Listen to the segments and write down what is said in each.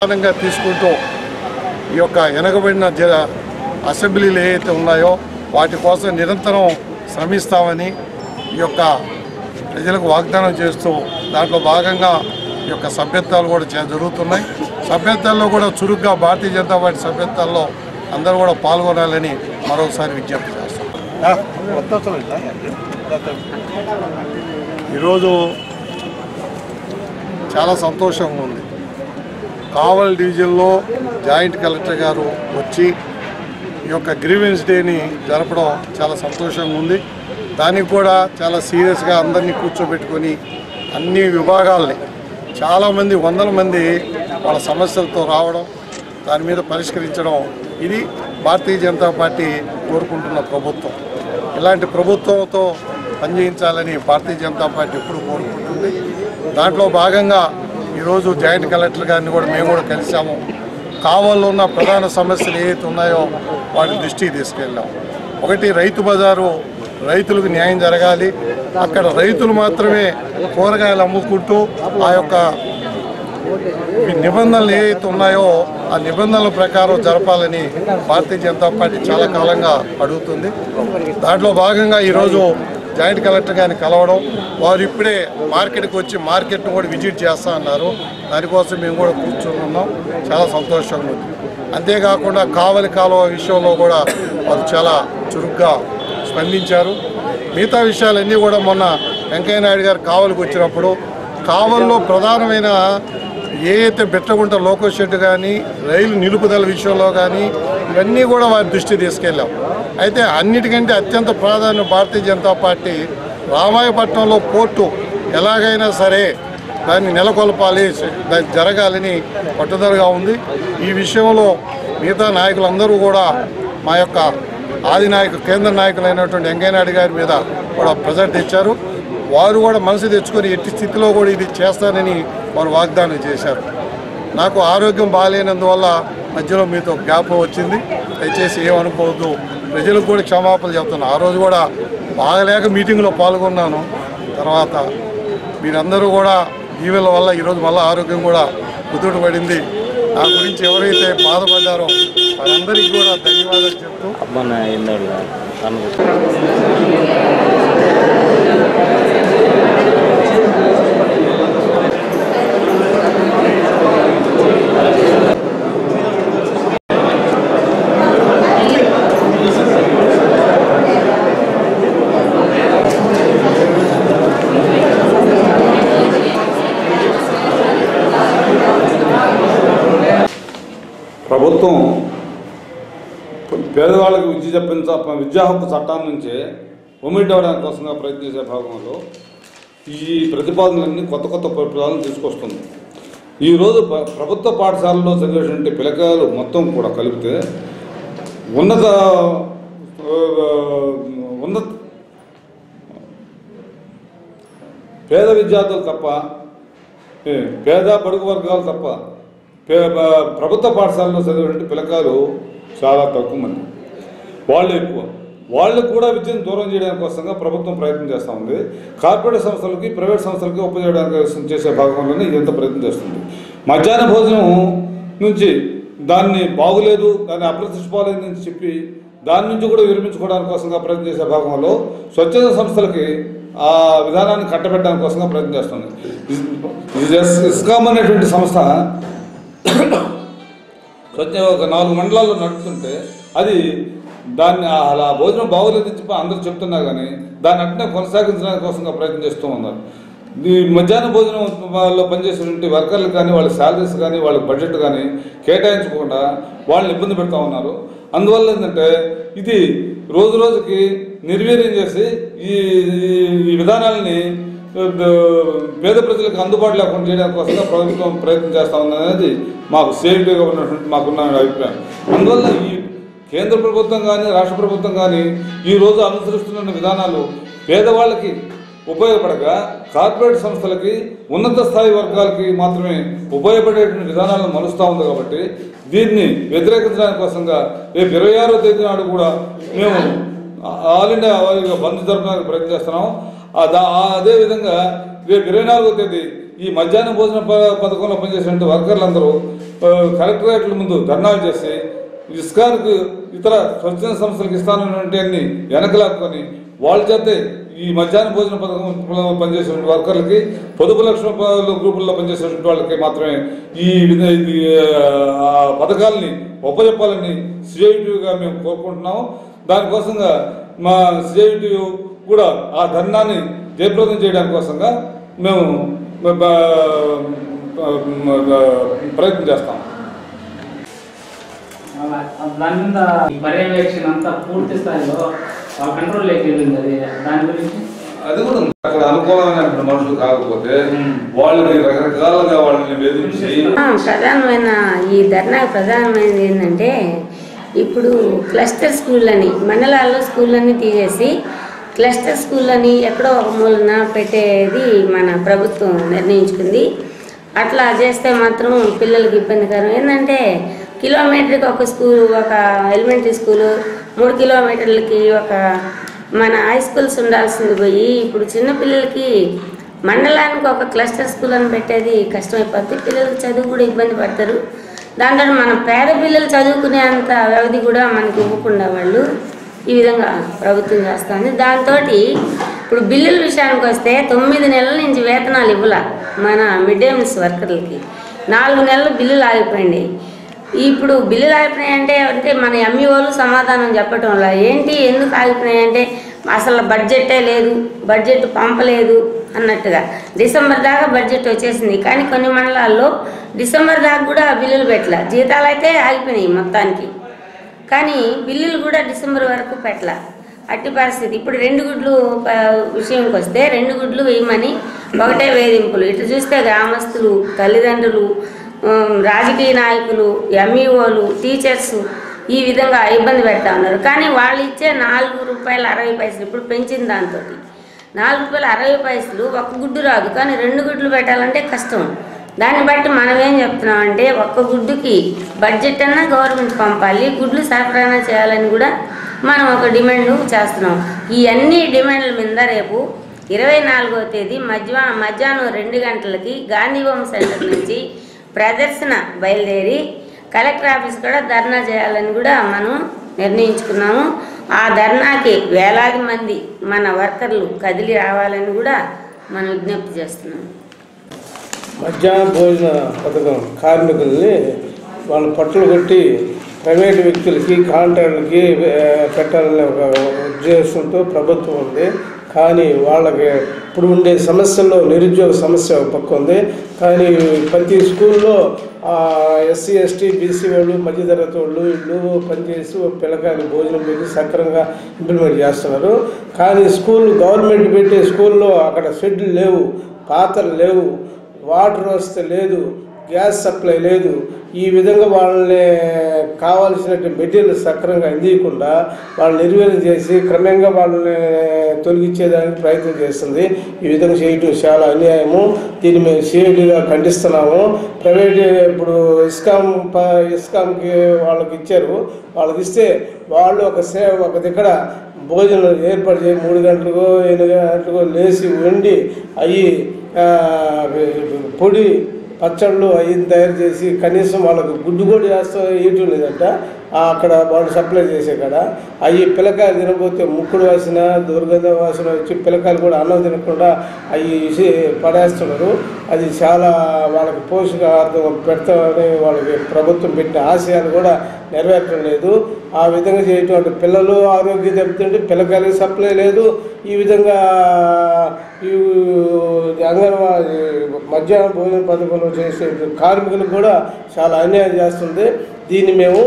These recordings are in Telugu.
ప్రధానంగా తీసుకుంటూ ఈ యొక్క వెనుకబడిన అసెంబ్లీలు ఏవైతే ఉన్నాయో వాటి కోసం నిరంతరం శ్రమిస్తామని ఈ యొక్క ప్రజలకు వాగ్దానం చేస్తూ దాంట్లో భాగంగా ఈ యొక్క సభ్యత్వాలు కూడా జరుగుతున్నాయి. సభ్యత్వాల్లో కూడా చురుగ్గా భారతీయ జనతా పార్టీ సభ్యత్వాల్లో అందరూ కూడా పాల్గొనాలని మరోసారి విజ్ఞప్తి చేస్తాం. ఈరోజు చాలా సంతోషంగా ఉంది. కావల్ డివిజన్లో జాయింట్ కలెక్టర్ గారు వచ్చి ఈ యొక్క గ్రీవెన్స్ డేని జరపడం చాలా సంతోషంగా ఉంది. దానికి కూడా చాలా సీరియస్గా అందరినీ కూర్చోబెట్టుకొని అన్ని విభాగాల్ని చాలామంది వందల మంది వాళ్ళ సమస్యలతో రావడం, దాని మీద పరిష్కరించడం, ఇది భారతీయ జనతా పార్టీ కోరుకుంటున్న ప్రభుత్వం. ఇలాంటి ప్రభుత్వంతో పనిచేయించాలని భారతీయ జనతా పార్టీ ఎప్పుడు కోరుకుంటుంది. దాంట్లో భాగంగా ఈరోజు జాయింట్ కలెక్టర్ గారిని కూడా మేము కూడా కలిసాము. కావల్లో ఉన్న ప్రధాన సమస్యలు ఏవైతే ఉన్నాయో వాటి దృష్టికి తీసుకెళ్ళాం. ఒకటి, రైతు బజారు, రైతులకు న్యాయం జరగాలి. అక్కడ రైతులు మాత్రమే కూరగాయలు అమ్ముకుంటూ ఆ యొక్క నిబంధనలు ఏవైతే ఉన్నాయో ఆ నిబంధనల ప్రకారం జరపాలని భారతీయ జనతా పార్టీ చాలా కాలంగా అడుగుతుంది. దాంట్లో భాగంగా ఈరోజు జాయింట్ కలెక్టర్ గారిని కలవడం, వారు ఇప్పుడే మార్కెట్కి వచ్చి మార్కెట్ను కూడా విజిట్ చేస్తా అన్నారు. దానికోసం మేము కూడా కూర్చొని ఉన్నాం. చాలా సంతోషంగా ఉంది. అంతేకాకుండా కావలి కాలువ విషయంలో కూడా వారు చాలా చురుగ్గా స్పందించారు. మిగతా విషయాలన్నీ కూడా మొన్న వెంకయ్య నాయుడు గారు కావలికి వచ్చినప్పుడు కావల్లో ప్రధానమైన ఏదైతే బెట్టగుంట లోకో షెడ్ కానీ రైలు నిలుపుదల విషయంలో కానీ ఇవన్నీ కూడా వారి దృష్టి తీసుకెళ్ళాం. అయితే అన్నిటికంటే అత్యంత ప్రాధాన్యం భారతీయ జనతా పార్టీ రామాయపట్నంలో పోర్టు ఎలాగైనా సరే దాన్ని నెలకొల్పాలి, దాన్ని జరగాలని పట్టుదలగా ఉంది. ఈ విషయంలో మిగతా నాయకులందరూ కూడా మా యొక్క ఆది నాయకులు, కేంద్ర నాయకులైనటువంటి వెంకయ్య నాయుడు గారి మీద కూడా ప్రెజర్ తెచ్చారు. వారు కూడా మనసు తెచ్చుకొని ఎట్టి స్థితిలో కూడా ఇది చేస్తానని వారు వాగ్దానం చేశారు. నాకు ఆరోగ్యం బాగాలేనందువల్ల మధ్యలో మీతో గ్యాప్ వచ్చింది. దయచేసి ఏమనుకోవద్దు. ప్రజలకు కూడా క్షమాపణలు చెప్తున్నాను. ఆ రోజు కూడా బాగలేక మీటింగ్లో పాల్గొన్నాను. తర్వాత మీరందరూ కూడా దీవెల వల్ల ఈరోజు మళ్ళీ ఆరోగ్యం కూడా కుదుట పడింది. నా గురించి ఎవరైతే బాధపడ్డారో వారందరికీ కూడా ధన్యవాదాలు చెప్తూ ప్రభుత్వం పేదవాళ్ళకి విద్యా హక్కు చట్టం నుంచే ఒమిట్ అవ్వడానికి కోసంగా ప్రయత్నించే భాగంలో ఈ ప్రతిపాదనలన్నీ కొత్త ప్రతిపాదనలు తీసుకొస్తుంది. ఈరోజు ప్రభుత్వ పాఠశాలలో చదివేటువంటి పిల్లకాయలు మొత్తం కూడా కలిపితే ఉన్నత పేద విద్యార్థులు తప్ప, పేద బడుగు వర్గాలు తప్ప ప్రభుత్వ పాఠశాలలో చదివేటువంటి పిల్లకాయలు చాలా తక్కువ మంది, వాళ్ళు ఎక్కువ. వాళ్ళు కూడా విద్యను దూరం చేయడానికి కోసంగా ప్రభుత్వం ప్రయత్నం చేస్తూ ఉంది. కార్పొరేట్ సంస్థలకి, ప్రైవేట్ సంస్థలకి ఉపయోగించడానికి చేసే భాగంలోనే ఇదంతా ప్రయత్నం చేస్తుంది. మధ్యాహ్న భోజనం నుంచి దాన్ని బాగులేదు, దాన్ని అప్రతిష్టాలని చెప్పి దాని నుంచి కూడా విరమించుకోవడానికి కోసంగా ప్రయత్నం చేసే భాగంలో స్వచ్ఛంద సంస్థలకి ఆ విధానాన్ని కట్టబెట్టడానికి కోసంగా ప్రయత్నం చేస్తుంది. ఇస్కామ్ అనేటువంటి సంస్థ ఒక 4 మండలాల్లో నడుపుతుంటే అది దాన్ని అలా భోజనం బాగోలేదని చెప్పి అందరూ చెప్తున్నారు, కానీ దాన్ని అట్నే కొనసాగించడానికి కోసంగా ప్రయత్నం చేస్తూ ఉన్నారు. ఈ మధ్యాహ్న భోజనం వాళ్ళు పనిచేసేటువంటి వర్కర్లు కానీ, వాళ్ళ శాలరీస్ కానీ, వాళ్ళ బడ్జెట్ కానీ కేటాయించకుండా వాళ్ళని ఇబ్బంది పెడతా ఉన్నారు. అందువల్ల ఏంటంటే ఇది రోజు రోజుకి నిర్వీర్యం చేసి ఈ విధానాలని పేద ప్రజలకు అందుబాటు లేకుండా చేయడానికి కోసంగా ప్రభుత్వం ప్రయత్నం చేస్తూ ఉందనేది మాకు సేఫ్టీగా ఉన్నటువంటి మాకున్న అభిప్రాయం. అందువల్ల ఈ కేంద్ర ప్రభుత్వం కానీ, రాష్ట్ర ప్రభుత్వం కానీ ఈరోజు అనుసరిస్తున్న విధానాలు పేదవాళ్ళకి ఉపయోగపడక కార్పొరేట్ సంస్థలకి, ఉన్నత స్థాయి వర్గాలకి మాత్రమే ఉపయోగపడేటువంటి విధానాలను మలుస్తూ ఉంది. కాబట్టి దీన్ని వ్యతిరేకించడానికి కోసంగా రేపు 26వ తేదీ నాడు కూడా మేము ఆల్ ఇండియా బంద్ జరపడానికి ప్రయత్నం చేస్తున్నాం. అదేవిధంగా రేపు 24వ తేదీ ఈ మధ్యాహ్న భోజన పథకంలో పనిచేసినటువంటి వర్కర్లందరూ కలెక్టరేట్ల ముందు ధర్నాలు చేసి ఇస్కాన్కు ఇతర స్వచ్ఛంద సంస్థలకు ఇస్తానంటే అన్ని వెనకలాక్కొని వాళ్ళ చేతే ఈ మధ్యాహ్న భోజన పథకంలో పనిచేసేటువంటి వర్కర్లకి పొదుపు లక్షల రూపాయల గ్రూపుల్లో పనిచేసేటువంటి వాళ్ళకి మాత్రమే ఈ పథకాలని ఉపజెప్పాలని సిఐటిగా మేము కోరుకుంటున్నాము. దానికోసంగా మా సిఐటి కూడా ఆ ధర్నాన్ని జయప్రదం చేయడానికి కోసంగా మేము ప్రయత్నం చేస్తాం. దాని మీద పర్యవేక్షణ అంతా పూర్తి స్థాయిలో కంట్రోల్ వెళ్ళింది. అది దాని గురించి అది కూడా అక్కడ అనుకూలమైన మనుషులు కాకపోతే వాళ్ళని రకరకాలుగా వాళ్ళని వేధించి ప్రధానమైన ఈ ధర్నాకు ప్రధానమైనది ఏంటంటే ఇప్పుడు క్లస్టర్ స్కూళ్ళని మండలాల్లో స్కూళ్ళని తీసేసి క్లస్టర్ స్కూళ్ళని ఎక్కడో ఒక మూలన పెట్టేది మన ప్రభుత్వం నిర్ణయించుకుంది. అట్లా చేస్తే మాత్రం పిల్లలకి ఇబ్బందికరం. ఏంటంటే కిలోమీటర్కి ఒక స్కూల్, ఒక ఎలిమెంటరీ స్కూలు, 3 కిలోమీటర్లకి ఒక మన హై స్కూల్స్ ఉండాల్సింది పోయి ఇప్పుడు చిన్నపిల్లలకి మండలానికి ఒక క్లస్టర్ స్కూల్ అని పెట్టేది కష్టమైపోతుంది. పిల్లలకి చదువు కూడా ఇబ్బంది పడతారు. దాంట్లో మన పేద పిల్లలు చదువుకునే అంత వ్యవధి కూడా మనకి ఇవ్వకుండా వాళ్ళు ఈ విధంగా ప్రభుత్వం చేస్తుంది. దాంతో ఇప్పుడు బిల్లుల విషయానికి వస్తే 9 నెలల నుంచి వేతనాలు ఇవ్వాల మన మిడ్ డే మీల్స్ వర్కర్లకి. 4 నెలలు బిల్లులు ఆగిపోయింది. ఇప్పుడు బిల్లులు ఆగిపోయినాయంటే మన ఎంఈఓలు సమాధానం చెప్పటం వల్ల ఏంటి ఎందుకు ఆగిపోయినాయంటే అసలు బడ్జెటే లేదు, బడ్జెట్ పంపలేదు అన్నట్టుగా. డిసెంబర్ దాకా బడ్జెట్ వచ్చేసింది కానీ కొన్ని మండలాల్లో డిసెంబర్ దాకా కూడా బిల్లులు పెట్టలే. జీతాలు అయితే ఆగిపోయినాయి మొత్తానికి, కానీ బిల్లులు కూడా డిసెంబర్ వరకు పెట్టలే. అట్టి పరిస్థితి. ఇప్పుడు 2 గుడ్లు విషయంకి వస్తే 2 గుడ్లు వేయమని ఒకటే వేధింపులు. ఇటు చూస్తే గ్రామస్తులు, తల్లిదండ్రులు, రాజకీయ నాయకులు, ఎంఈఓలు, టీచర్స్ ఈ విధంగా ఇబ్బంది పెడతా ఉన్నారు. కానీ వాళ్ళు ఇచ్చే ₹4.60 ఇప్పుడు పెంచిన దాంతో ₹4.60 ఒక గుడ్డు రాదు, కానీ 2 గుడ్లు పెట్టాలంటే కష్టం. దాన్ని బట్టి మనం ఏం చెప్తున్నామంటే ఒక్క గుడ్డుకి బడ్జెట్ అన్నా గవర్నమెంట్ పంపాలి, గుడ్లు సరఫరా చేయాలని కూడా మనం ఒక డిమాండ్ చేస్తున్నాం. ఈ అన్ని డిమాండ్ల మీద రేపు 24వ తేదీ మధ్యాహ్నం 2 గంటలకి గాంధీభవన్ సెంటర్ నుంచి ప్రదర్శన బయలుదేరి కలెక్టర్ ఆఫీస్ కూడా ధర్నా చేయాలని కూడా మనం నిర్ణయించుకున్నాము. ఆ ధర్నాకి వేలాది మంది మన వర్కర్లు కదిలి రావాలని కూడా మనం విజ్ఞప్తి చేస్తున్నాము. మధ్యాహ్న భోజన పథకం కార్మికుల్ని వాళ్ళ పట్టులు కొట్టి ప్రైవేటు వ్యక్తులకి, కాంట్రాక్టులకి పెట్టాలనే ఒక ఉద్దేశంతో ప్రభుత్వం ఉంది. కానీ వాళ్ళకి ఇప్పుడు ఉండే సమస్యల్లో నిరుద్యోగ సమస్య ఒక పక్క ఉంది. కానీ ప్రతి స్కూల్లో ఎస్సీ, ఎస్టీ, బీసీ వాళ్ళు, మధ్యతరగతి వాళ్ళు ఇళ్ళు పనిచేసి పిల్లకాయలు భోజనం పెట్టి సక్రమంగా ఇంప్లిమెంట్ చేస్తున్నారు. కానీ గవర్నమెంట్ పెట్టే స్కూల్లో అక్కడ షెడ్లు లేవు, పాత్రలు లేవు, వాటర్ వ్యవస్థ లేదు, గ్యాస్ సప్లై లేదు. ఈ విధంగా వాళ్ళని కావాల్సిన మెటీరియల్ సక్రమంగా అందించకుండా వాళ్ళు నిర్వీర్యం చేసి క్రమంగా వాళ్ళని తొలగించేదానికి ప్రయత్నం చేస్తుంది. ఈ విధంగా చేయటం చాలా అన్యాయము. దీన్ని మేము సిఐడిగా ఖండిస్తున్నాము. ప్రైవేట్ ఇప్పుడు ఇస్కాంకి వాళ్ళకి ఇచ్చారు, వాళ్ళకి ఇస్తే వాళ్ళు ఒక దగ్గర భోజనం ఏర్పాటు చేసి 3 గంటలకు 8 గంటలకు లేచి వండి అవి పొడి పచ్చళ్ళు అవి తయారు చేసి కనీసం వాళ్ళకు గుడ్డు కూడా వేయటం లేదంట. అక్కడ వాళ్ళు సప్లై చేసే కాడ అవి పిల్లకాయలు తినకపోతే ముక్కుడు వాసన, దుర్గంధ వాసన వచ్చి పిల్లకాయలు కూడా అన్నం తినకుండా అవి పడేస్తున్నారు. అది చాలా వాళ్ళకి పోషకాహారం పెడతామని వాళ్ళకి ప్రభుత్వం పెట్టిన ఆశయాలు కూడా నెరవేర్చడం లేదు. ఆ విధంగా చేయటం పిల్లలు ఆరోగ్యం దెబ్బతింటే పిల్లకాయలకు సప్లై లేదు. ఈ విధంగా ఈ అంగన్వాడీ మధ్యాహ్న భోజన పథకంలో చేసే కార్మికులకు కూడా చాలా అన్యాయం చేస్తుంది. దీన్ని మేము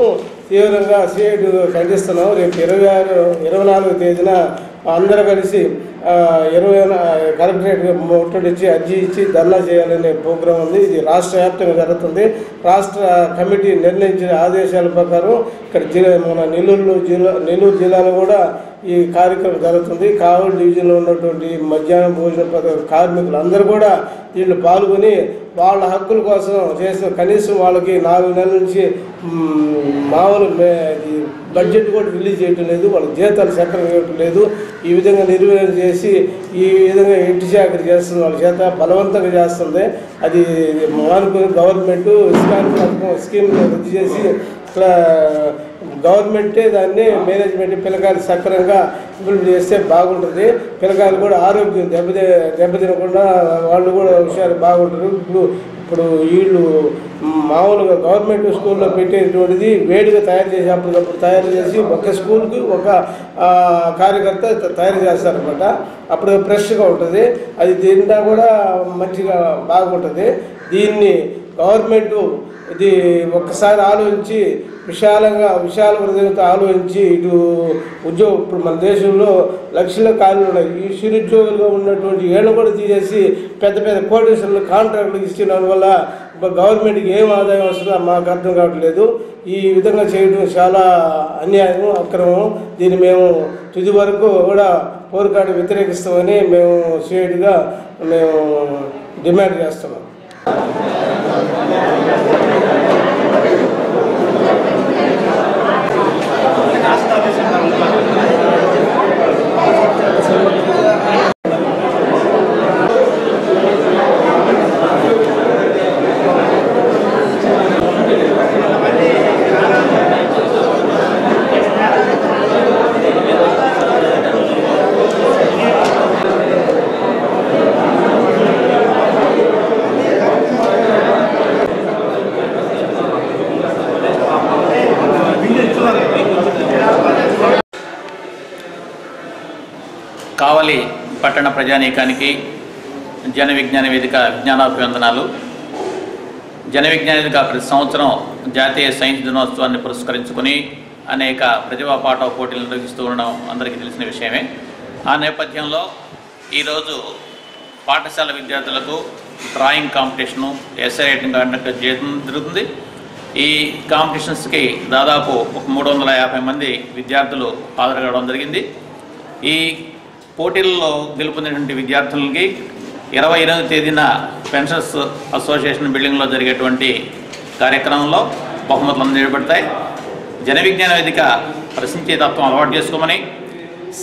తీవ్రంగా సిఐడి ఖండిస్తున్నాం. రేపు 24వ తేదీన అందరూ కలిసి కలెక్టరేట్ ముట్టడిచ్చి అర్జీ ఇచ్చి ధర్నా చేయాలనే ప్రోగ్రాం ఉంది. ఇది రాష్ట్ర వ్యాప్తంగా జరుగుతుంది. రాష్ట్ర కమిటీ నిర్ణయించిన ఆదేశాల ప్రకారం ఇక్కడ మన నెల్లూరు జిల్లాలో కూడా ఈ కార్యక్రమం జరుగుతుంది. కావలి డివిజన్లో ఉన్నటువంటి మధ్యాహ్న భోజన పథకం కార్మికులు అందరూ కూడా దీంట్లో పాల్గొని వాళ్ళ హక్కుల కోసం చేసిన కనీసం వాళ్ళకి 4 నెలల నుంచి మామూలు బడ్జెట్ కూడా రిలీజ్ చేయటం లేదు, వాళ్ళకి జీతాలు సక్రమంగా ఇవ్వటం లేదు. ఈ విధంగా నిర్వహణ చేసి ఈ విధంగా ఇంటి చాకరీ చేస్తుంది, వాళ్ళ చేత బలవంతంగా చేస్తుంది. అది మానుకుని గవర్నమెంట్ ఇస్కాన్ స్కీమ్ రద్దు చేసి గవర్నమెంటే దాన్ని మేనేజ్మెంట్ పిల్లకాయలు సక్రమంగా ఇంప్లిమెంట్ చేస్తే బాగుంటుంది. పిల్లకాయలు కూడా ఆరోగ్యం దెబ్బతినకుండా వాళ్ళు కూడా హుషారు బాగుంటారు. ఇప్పుడు వీళ్ళు మామూలుగా గవర్నమెంట్ స్కూల్లో పెట్టేటువంటిది వేడిగా తయారు చేసి అప్పటికప్పుడు తయారు చేసి ఒక స్కూల్కి ఒక కార్యకర్త తయారు చేస్తారనమాట. అప్పుడు ఫ్రెష్గా ఉంటుంది, అది తింటా కూడా మంచిగా బాగుంటుంది. దీన్ని గవర్నమెంటు ఇది ఒక్కసారి ఆలోచించి విశాల హృదయంతో ఆలోచించి ఇటు ఇప్పుడు మన దేశంలో లక్షల ఖాళీలు ఉన్నాయి. ఈ చిరుద్యోగులుగా ఉన్నటువంటి ఏళ్ళు కూడా తీసేసి పెద్ద పెద్ద కోటేశ్వర్లు కాంట్రాక్టులు ఇచ్చిన వల్ల గవర్నమెంట్కి ఏం ఆదాయం వస్తుందో మాకు అర్థం కావట్లేదు. ఈ విధంగా చేయడం చాలా అన్యాయం, అక్రమం. దీన్ని మేము తుది వరకు కూడా పోరాడి వ్యతిరేకిస్తామని మేము స్ట్రేట్గా మేము డిమాండ్ చేస్తున్నాం. కావలి పట్టణ ప్రజానీకానికి జన విజ్ఞాన వేదిక విజ్ఞానాభివందనాలు. జన విజ్ఞాన వేదిక ప్రతి సంవత్సరం జాతీయ సైన్స్ దినోత్సవాన్ని పురస్కరించుకుని అనేక ప్రతిభా పాఠ పోటీలు నిర్వహిస్తూ ఉండడం అందరికీ తెలిసిన విషయమే. ఆ నేపథ్యంలో ఈరోజు పాఠశాల విద్యార్థులకు drawing competition, essay writing conduct చేయడం జరుగుతుంది. ఈ కాంపిటీషన్స్కి దాదాపు 350 మంది విద్యార్థులు హాజరు కావడం జరిగింది. ఈ పోటీల్లో గెలుపొందినటువంటి విద్యార్థులకి 28వ తేదీన పెన్షన్స్ అసోసియేషన్ బిల్డింగ్లో జరిగేటువంటి కార్యక్రమంలో బహుమతులు అందజేయబడతాయి. జన విజ్ఞాన వేదిక ప్రశ్నించే తత్వం అలవాటు చేసుకోమని,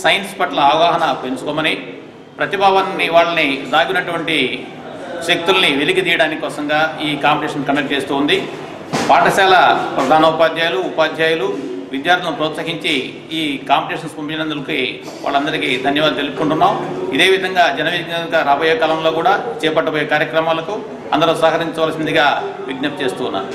సైన్స్ పట్ల అవగాహన పెంచుకోమని, ప్రతిభావాన్ని వాళ్ళని దాగినటువంటి శక్తుల్ని వెలికి తీయడానికి కోసంగా ఈ కాంపిటీషన్ కండక్ట్ చేస్తూ ఉంది. పాఠశాల ప్రధానోపాధ్యాయులు, ఉపాధ్యాయులు విద్యార్థులను ప్రోత్సహించి ఈ కాంపిటీషన్స్ పంపినందుకు వాళ్ళందరికీ ధన్యవాదాలు తెలుపుకుంటున్నాం. ఇదే విధంగా జన విజ్ఞానంగా రాబోయే కాలంలో కూడా చేపట్టబోయే కార్యక్రమాలకు అందరూ సహకరించవలసిందిగా విజ్ఞప్తి చేస్తూ ఉన్నాను.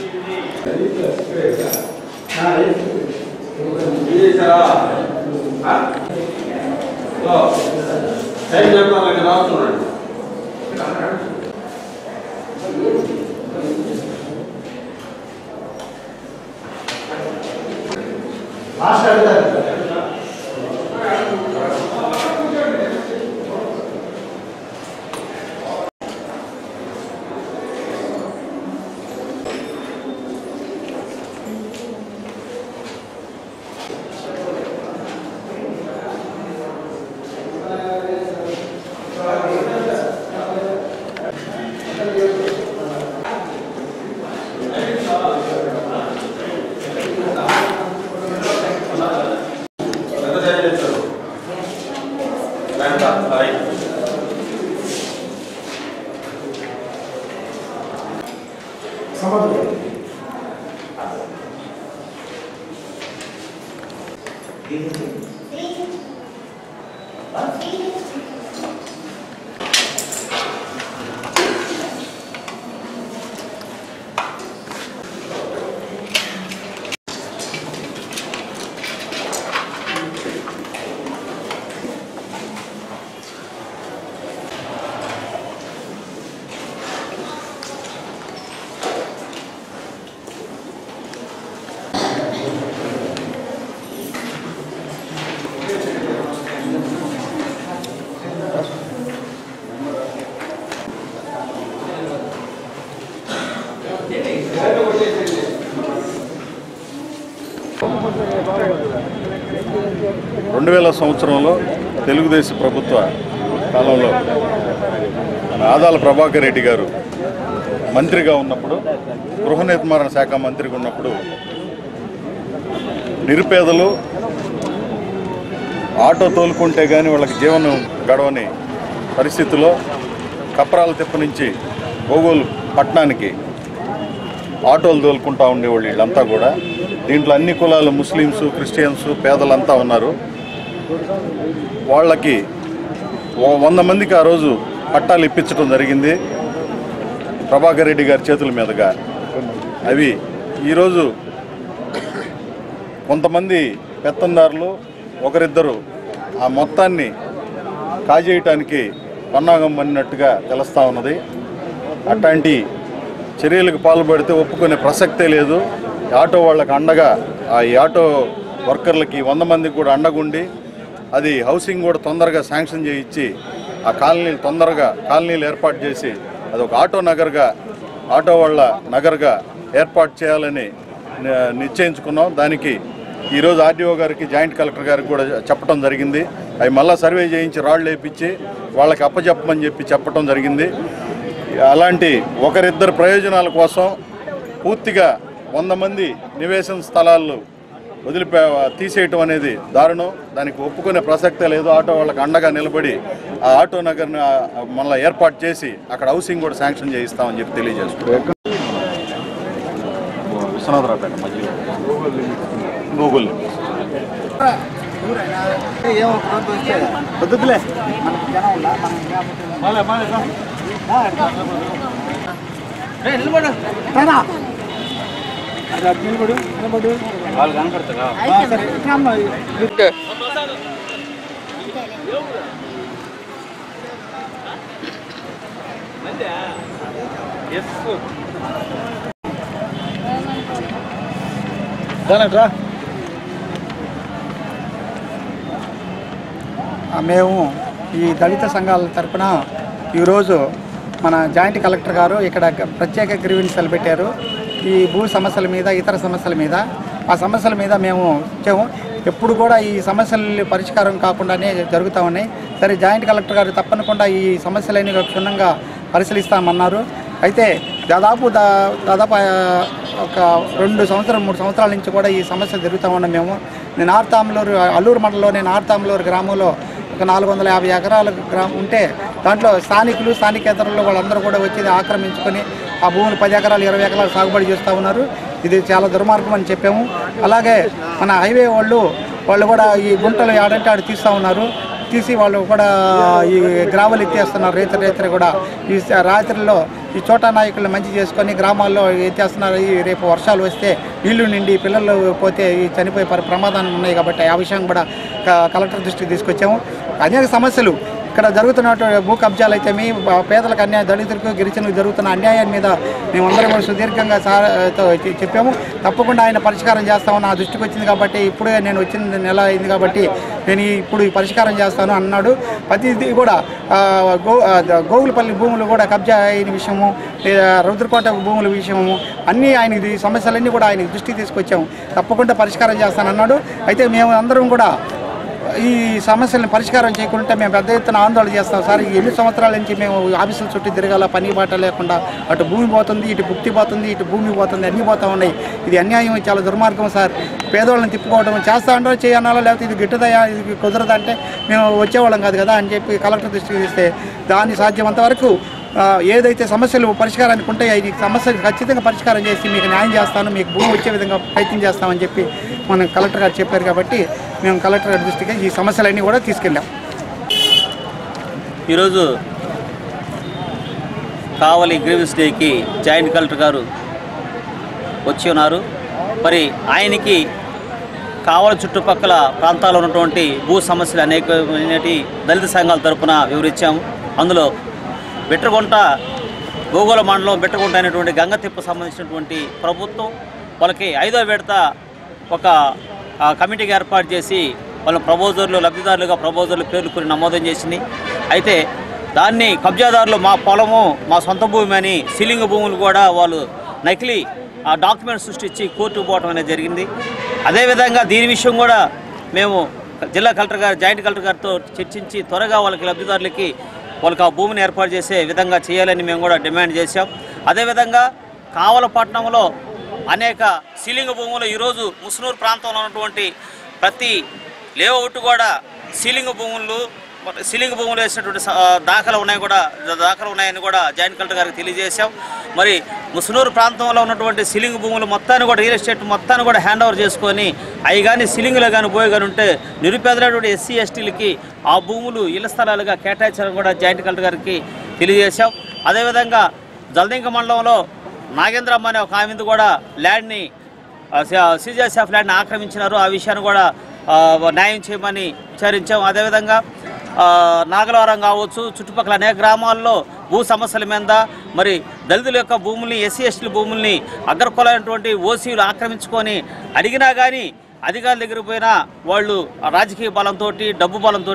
సంవత్సరంలో తెలుగుదేశం ప్రభుత్వ కాలంలో మన ఆదాల ప్రభాకర్ రెడ్డి గారు మంత్రిగా ఉన్నప్పుడు, గృహ నిర్మాణ శాఖ మంత్రిగా ఉన్నప్పుడు నిరుపేదలు ఆటో తోలుకుంటే కానీ వాళ్ళకి జీవనం గడవని పరిస్థితిలో కప్రాల తిప్ప నుంచి గోగోలు పట్టణానికి ఆటోలు తోలుకుంటూ ఉండేవాళ్ళు వీళ్ళంతా కూడా. దీంట్లో అన్ని కులాలు, ముస్లిమ్స్, క్రిస్టియన్స్, పేదలంతా ఉన్నారు. వాళ్ళకి 100 మందికి ఆ రోజు పట్టాలు ఇప్పించడం జరిగింది ప్రభాకర్ రెడ్డి గారి చేతుల మీదుగా. అవి ఈరోజు కొంతమంది పెత్తందారులు ఒకరిద్దరు ఆ మొత్తాన్ని కాజేయటానికి పన్నాగం పడినట్టుగా తెలుస్తూ ఉన్నది. అట్లాంటి చర్యలకు పాల్పడితే ఒప్పుకునే ప్రసక్తే లేదు. ఆటో వాళ్ళకి అండగా, ఈ ఆటో వర్కర్లకి 100 మందికి కూడా అండగుండి అది హౌసింగ్ కూడా తొందరగా శాంక్షన్ చేయించి ఆ కాలనీలు తొందరగా కాలనీలు ఏర్పాటు చేసి అది ఒక ఆటో నగర్గా, ఆటో వాళ్ళ నగర్గా ఏర్పాటు చేయాలని నిశ్చయించుకున్నాం. దానికి ఈరోజు ఆర్డీఓ గారికి, జాయింట్ కలెక్టర్ గారికి కూడా చెప్పడం జరిగింది. అవి మళ్ళీ సర్వే చేయించి రాళ్ళు వేయించి వాళ్ళకి అప్పచెప్పమని చెప్పడం జరిగింది. అలాంటి ఒకరిద్దరు ప్రయోజనాల కోసం పూర్తిగా 100 మంది నివేశన స్థలాలు తీసేయటం అనేది దారుణం. దానికి ఒప్పుకునే ప్రసక్తే లేదు. ఆటో వాళ్ళకి అండగా నిలబడి ఆ ఆటో నగర్ని మళ్ళీ ఏర్పాటు చేసి అక్కడ హౌసింగ్ కూడా శాంక్షన్ చేయిస్తామని చెప్పి తెలియజేస్తున్నాం. విశ్వనాథరావుపేట మధ్య గూగుల్ వాళ్ళు కనపడతారా? మేము ఈ దళిత సంఘాల తరఫున ఈరోజు మన జాయింట్ కలెక్టర్ గారు ఇక్కడ ప్రత్యేక గ్రీవెన్స్లు పెట్టారు. ఈ భూ సమస్యల మీద, ఇతర సమస్యల మీద, ఆ సమస్యల మీద మేము ఇచ్చాము. ఎప్పుడు కూడా ఈ సమస్యలు పరిష్కారం కాకుండానే జరుగుతూ ఉన్నాయి. సరే, జాయింట్ కలెక్టర్ గారు తప్పకుండా ఈ సమస్యలన్నీ క్షుణ్ణంగా పరిశీలిస్తామన్నారు. అయితే దాదాపు ఒక 2 సంవత్సరాలు 3 సంవత్సరాల నుంచి కూడా ఈ సమస్యలు జరుగుతూ ఉన్నాం. మేము నార్త్ ఆమ్లూరు, అల్లూరు మండలంలోని నార్త్ ఆమ్లూరు గ్రామంలో ఒక 450 ఎకరాల గ్రామం ఉంటే దాంట్లో స్థానికులు, స్థానికేతరులు వాళ్ళందరూ కూడా వచ్చి ఆక్రమించుకొని ఆ భూములు 10 ఎకరాలు 20 ఎకరాలు సాగుబడి చేస్తూ ఉన్నారు. ఇది చాలా దుర్మార్గం అని చెప్పాము. అలాగే మన హైవే వాళ్ళు కూడా ఈ గుంటలు ఆడంటే ఆడు తీస్తూ ఉన్నారు. తీసి వాళ్ళు కూడా ఈ గ్రామాలు ఎత్తేస్తున్నారు. రైతులు కూడా ఈ రాత్రిలో ఈ చోటా నాయకులను మంచి చేసుకొని గ్రామాల్లో ఎత్తేస్తున్నారు. ఈ రేపు వర్షాలు వస్తే నీళ్లు నిండి పిల్లలు పోతే ఈ చనిపోయే ప్రమాదాలు ఉన్నాయి. కాబట్టి ఆ విషయం కూడా కలెక్టర్ దృష్టికి తీసుకొచ్చాము. అనేక సమస్యలు ఇక్కడ జరుగుతున్నటువంటి భూ కబ్జాలు అయితే పేదలకు అన్యాయం, దళితులకు, గిరిజనులకు జరుగుతున్న అన్యాయాన్ని మీద మేమందరం కూడా సుదీర్ఘంగా చెప్పాము. తప్పకుండా ఆయన పరిష్కారం చేస్తామని నా దృష్టికి వచ్చింది. కాబట్టి ఇప్పుడే నేను వచ్చిన నెల అయింది కాబట్టి నేను ఇప్పుడు పరిష్కారం చేస్తాను అన్నాడు. ప్రతిదీ కూడా గోగులపల్లి భూములు కూడా కబ్జా అయిన విషయము, రుద్రకోట భూముల విషయము అన్నీ ఆయనకి సమస్యలన్నీ కూడా ఆయనకి దృష్టికి తీసుకొచ్చాము. తప్పకుండా పరిష్కారం చేస్తానన్నాడు. అయితే మేము అందరం కూడా ఈ సమస్యలను పరిష్కారం చేయకుంటే మేము పెద్ద ఎత్తున ఆందోళన చేస్తాం. సార్, ఎన్ని సంవత్సరాల నుంచి మేము ఆఫీసుల చుట్టూ తిరగాల, పని బాట లేకుండా అటు భూమి పోతుంది, ఇటు భుక్తి పోతుంది, ఇటు భూమి పోతుంది, అన్నీ పోతూ ఉన్నాయి. ఇది అన్యాయం, చాలా దుర్మార్గం సార్. పేదవాళ్ళని తిప్పుకోవడం చేస్తా అంటారో చేయనాలో, లేకపోతే ఇది గిట్టుదయా, ఇది కుదరదంటే మేము వచ్చేవాళ్ళం కాదు కదా అని చెప్పి కలెక్టర్ దృష్టికి తీస్తే దాన్ని సాధ్యమంత వరకు ఏదైతే సమస్యలు పరిష్కారానికి ఉంటాయో ఈ సమస్యలు ఖచ్చితంగా పరిష్కారం చేసి మీకు న్యాయం చేస్తాను, మీకు భూమి వచ్చే విధంగా ప్రయత్నం చేస్తామని చెప్పి మనం కలెక్టర్ గారు చెప్పారు. కాబట్టి మేము కలెక్టర్ గారి దృష్టికి ఈ సమస్యలన్నీ కూడా తీసుకెళ్ళాం. ఈరోజు కావలి గ్రీవెన్స్ డేకి జాయింట్ కలెక్టర్ గారు వచ్చి ఉన్నారు. మరి ఆయనకి కావలి చుట్టుపక్కల ప్రాంతాల్లో ఉన్నటువంటి భూ సమస్యలు అనేకమైనటి దళిత సంఘాల తరఫున వివరించాము. అందులో బెట్టగుంట, గోగోల మండలం బెట్టగుంట అయినటువంటి గంగతిప్ప సంబంధించినటువంటి ప్రభుత్వం వాళ్ళకి 5వ విడత ఒక కమిటీకి ఏర్పాటు చేసి వాళ్ళ ప్రపోజర్లు, లబ్ధిదారులుగా ప్రపోజర్లు పేర్లు కొన్ని నమోదం చేసింది. అయితే దాన్ని కబ్జాదారులు మా పొలము, మా సొంత భూమి అని సీలింగ్ భూములు కూడా వాళ్ళు నకిలీ డాక్యుమెంట్స్ సృష్టించి కోర్టుకు పోవడం అనేది జరిగింది. అదేవిధంగా దీని విషయం కూడా మేము జిల్లా కలెక్టర్ గారు, జాయింట్ కలెక్టర్ గారితో చర్చించి త్వరగా వాళ్ళకి లబ్ధిదారులకి వాళ్ళకి ఆ భూమిని ఏర్పాటు చేసే విధంగా చేయాలని మేము కూడా డిమాండ్ చేశాం. అదేవిధంగా కావలపట్నంలో అనేక సీలింగ్ భూములు ఈరోజు ముసునూరు ప్రాంతంలో ఉన్నటువంటి ప్రతి లేఅవుట్ కూడా సీలింగ్ భూములు వేసినటువంటి దాఖలు ఉన్నాయని కూడా జాయింట్ కలెక్టర్ గారికి తెలియజేశాం. మరి ముసునూరు ప్రాంతంలో ఉన్నటువంటి సీలింగ్ భూములు మొత్తాన్ని కూడా రియల్ ఎస్టేట్ మొత్తాన్ని కూడా హ్యాండ్ ఓవర్ చేసుకొని అవి కానీ సీలింగ్లో కానీ పోయి కానీ ఉంటే నిరుపేదలైనటువంటి ఎస్సీ ఎస్టీలకి ఆ భూములు ఇళ్ల స్థలాలుగా కేటాయించాలని కూడా జాయింట్ కలెక్టర్ గారికి తెలియజేశాం. అదేవిధంగా జల్దింక మండలంలో నాగేంద్రమ్మ అనే ఒక ఆమె కూడా ల్యాండ్ని సీజీఎస్ఎఫ్ ల్యాండ్ని ఆక్రమించినారు. ఆ విషయాన్ని కూడా న్యాయం చేయమని విచారించాం. అదేవిధంగా నాగలవరం కావచ్చు, చుట్టుపక్కల అనేక గ్రామాల్లో భూ సమస్యల మీద మరి దళితుల యొక్క భూముల్ని ఎస్సీ ఎస్టీల భూముల్ని అగ్రకులైనటువంటి ఓసీలు ఆక్రమించుకొని అడిగినా కానీ అధికారుల దగ్గర పోయినా వాళ్ళు రాజకీయ బలంతో డబ్బు బలంతో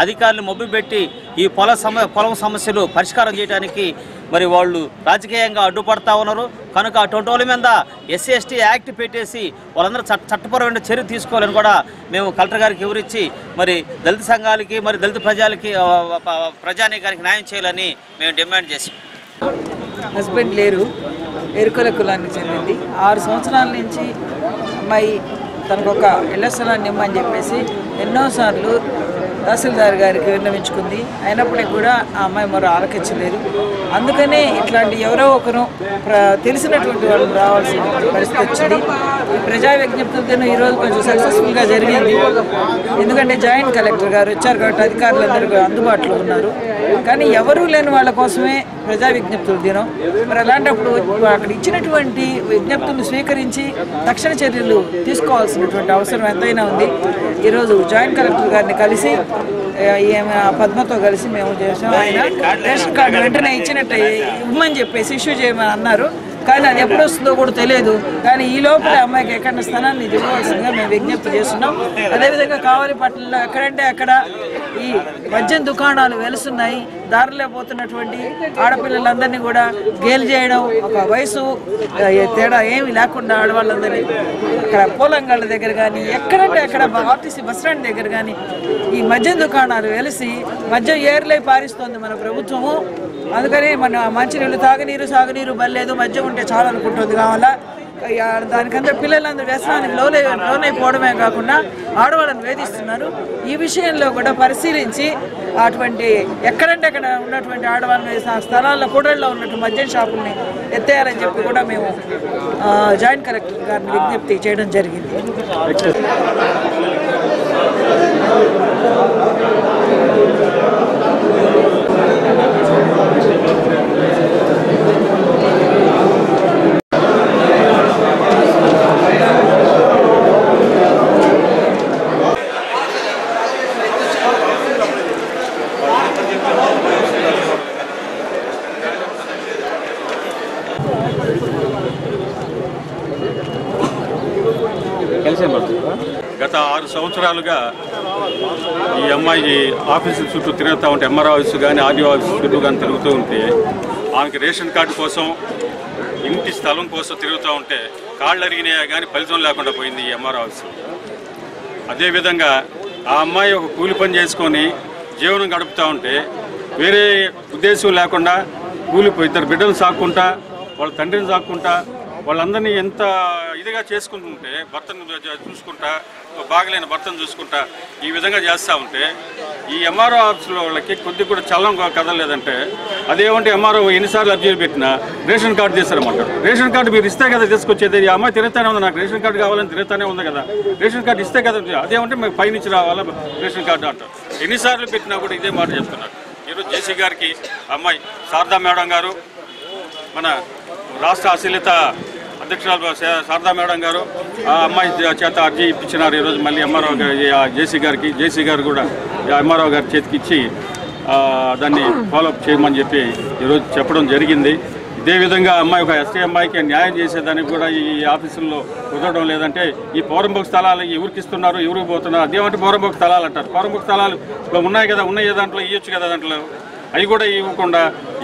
అధికారులు మభ్యపెట్టి ఈ పొలం సమస్యలు పరిష్కారం చేయడానికి మరి వాళ్ళు రాజకీయంగా అడ్డుపడతా ఉన్నారు. కనుక అటువంటి వాళ్ళ మీద ఎస్సీ ఎస్టీ యాక్ట్ పెట్టేసి వాళ్ళందరూ చట్టపరమైన చర్య తీసుకోవాలని కూడా మేము కలెక్టర్ గారికి వివరించి మరి దళిత సంఘాలకి మరి దళిత ప్రజానీకానికి న్యాయం చేయాలని మేము డిమాండ్ చేసాం. హస్బెండ్ లేరు, ఎరుకల కులానికి చెందింది. 6 సంవత్సరాల నుంచి అమ్మాయి తనకు ఒక ఇళ్ల స్థలాన్ని ఇమ్మని చెప్పేసి ఎన్నోసార్లు తహసీల్దార్ గారికి విన్నవించుకుంది. అయినప్పటికీ కూడా ఆ అమ్మాయి మరో ఆలకించలేదు. అందుకనే ఇట్లాంటి ఎవరో ఒకరు తెలిసినటువంటి వాళ్ళు రావాల్సిన పరిస్థితి వచ్చింది. ఈ ప్రజా విజ్ఞప్తులతో ఈరోజు కొంచెం సక్సెస్ఫుల్గా జరిగింది. ఎందుకంటే జాయింట్ కలెక్టర్ గారు వచ్చారు కాబట్టి అధికారులందరూ అందుబాటులో ఉన్నారు. కానీ ఎవరూ లేని వాళ్ళ కోసమే ప్రజా విజ్ఞప్తులు దినం. మరి అలాంటప్పుడు అక్కడ ఇచ్చినటువంటి విజ్ఞప్తులను స్వీకరించి తక్షణ చర్యలు తీసుకోవాల్సినటువంటి అవసరం ఎంతైనా ఉంది. ఈరోజు జాయింట్ కలెక్టర్ గారిని కలిసి పద్మతో కలిసి మేము చేసాం. ఆయన రేషన్ కార్డు వెంటనే ఇచ్చినట్టు ఇవ్వమని చెప్పేసి ఇష్యూ చేయమని అన్నారు. కానీ అది ఎప్పుడు వస్తుందో కూడా తెలియదు. కానీ ఈ లోపల అమ్మాయికి ఎక్కడ స్థానాన్ని ఇవ్వవలసిందిగా మేము విజ్ఞప్తి చేస్తున్నాం. అదేవిధంగా కావలిపట్నంలో ఎక్కడంటే అక్కడ ఈ మద్యం దుకాణాలు వెలుస్తున్నాయి. దారిలో పోతున్నటువంటి ఆడపిల్లలందరినీ కూడా గేలు చేయడం, ఒక వయసు తేడా ఏమి లేకుండా ఆడవాళ్ళందరినీ అక్కడ పోలంగాళ్ళ దగ్గర కానీ ఎక్కడంటే అక్కడ ఆర్టీసీ బస్ స్టాండ్ దగ్గర కానీ ఈ మద్యం దుకాణాలు వెలిసి మద్యం ఏర్లై పారిస్తోంది మన ప్రభుత్వము. అందుకని మన మంచినీళ్ళు తాగునీరు సాగునీరు బల్లేదు, మద్యం ఉంటే చాలా అనుకుంటుంది. కావాలా దానికంతా పిల్లలందరూ వ్యసనానికి లోనైపోవడమే కాకుండా ఆడవాళ్ళని వేధిస్తున్నారు. ఈ విషయంలో కూడా పరిశీలించి అటువంటి ఎక్కడంటే అక్కడ ఉన్నటువంటి ఆడవాళ్ళని స్థలాల్లో కూడళ్లలో ఉన్నటువంటి మద్యం షాపుల్ని ఎత్తేయాలని చెప్పి కూడా మేము జాయింట్ కలెక్టర్ గారిని విజ్ఞప్తి చేయడం జరిగింది. గత 6 సంవత్సరాలుగా ఈ అమ్మాయి ఆఫీసుల చుట్టూ తిరుగుతూ ఉంటే, ఎంఆర్ఓ ఆఫీస్ కానీ ఆర్డీఓ ఆఫీస్ చుట్టూ కానీ తిరుగుతూ ఉంటే ఆమెకి రేషన్ కార్డు కోసం ఇంటి స్థలం కోసం తిరుగుతూ ఉంటే కాళ్ళు అరిగినాయా కానీ ఫలితం లేకుండా పోయింది ఈ ఎంఆర్ఓ ఆఫీస్. అదేవిధంగా ఆ అమ్మాయి ఒక కూలి పని చేసుకొని జీవనం గడుపుతూ ఉంటే వేరే ఉద్దేశం లేకుండా కూలిపోయి 2 బిడ్డలు సాక్కుంటా వాళ్ళ తండ్రిని సాక్కుంటా వాళ్ళందరినీ ఎంత ఇదిగా చేసుకుంటుంటే భర్తను చూసుకుంటా బాగలేని భర్తను చూసుకుంటా ఈ విధంగా చేస్తూ ఉంటే ఈ ఎంఆర్ఓ ఆఫీసులో వాళ్ళకి కొద్దిగా కూడా చల్లం కదలలేదంటే అదేమంటే ఎంఆర్ఓ ఎన్నిసార్లు అర్జీలు పెట్టినా రేషన్ కార్డు తీస్తారన్నమాట. రేషన్ కార్డు మీరు ఇస్తే కదా తీసుకొచ్చేది. ఈ అమ్మాయి తిరుగుతానే ఉంది, నాకు రేషన్ కార్డు కావాలని తిరుగుతానే ఉంది కదా, రేషన్ కార్డు ఇస్తే కదా. అదేమంటే మీకు పైనుంచి రావాలా రేషన్ కార్డు అంటారు. ఎన్నిసార్లు పెట్టినా కూడా ఇదే మాట చెప్తున్నారు. ఈరోజు జేసీ గారికి అమ్మాయి శారదా మేడం గారు, మన రాష్ట్ర అశ్లీలత అధ్యక్షురాలు శారదా మేడం గారు ఆ అమ్మాయి చేత అర్జీ ఇప్పించినారు. ఈరోజు మళ్ళీ ఎంఆర్ఓ జేసీ గారికి, జేసీ గారు కూడా ఎంఆర్ఓ గారి చేతికి ఇచ్చి దాన్ని ఫాలోఅప్ చేయమని చెప్పి ఈరోజు చెప్పడం జరిగింది. ఇదే విధంగా అమ్మాయి ఒక ఎస్టీ అమ్మాయికి న్యాయం చేసేదానికి కూడా ఈ ఆఫీసుల్లో కుదరడం లేదంటే ఈ పౌరంబోక్ స్థలాలు ఎవరికి ఇస్తున్నారు, ఎవరికి పోతున్నారు. అదేమంటే పౌరంబోక్ స్థలాలు అంటారు. పౌరంబోక్ స్థలాలు ఉన్నాయి కదా, ఉన్నాయి దాంట్లో ఇవ్వచ్చు కదా, దాంట్లో అవి కూడా ఇవ్వకుండా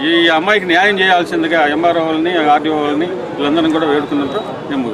ఈ అమ్మాయికి న్యాయం చేయాల్సిందిగా ఎంఆర్ఓ వాళ్ళని ఆర్డీఓ వాళ్ళని వీళ్ళందరినీ కూడా వేడుకున్నట్టు మేము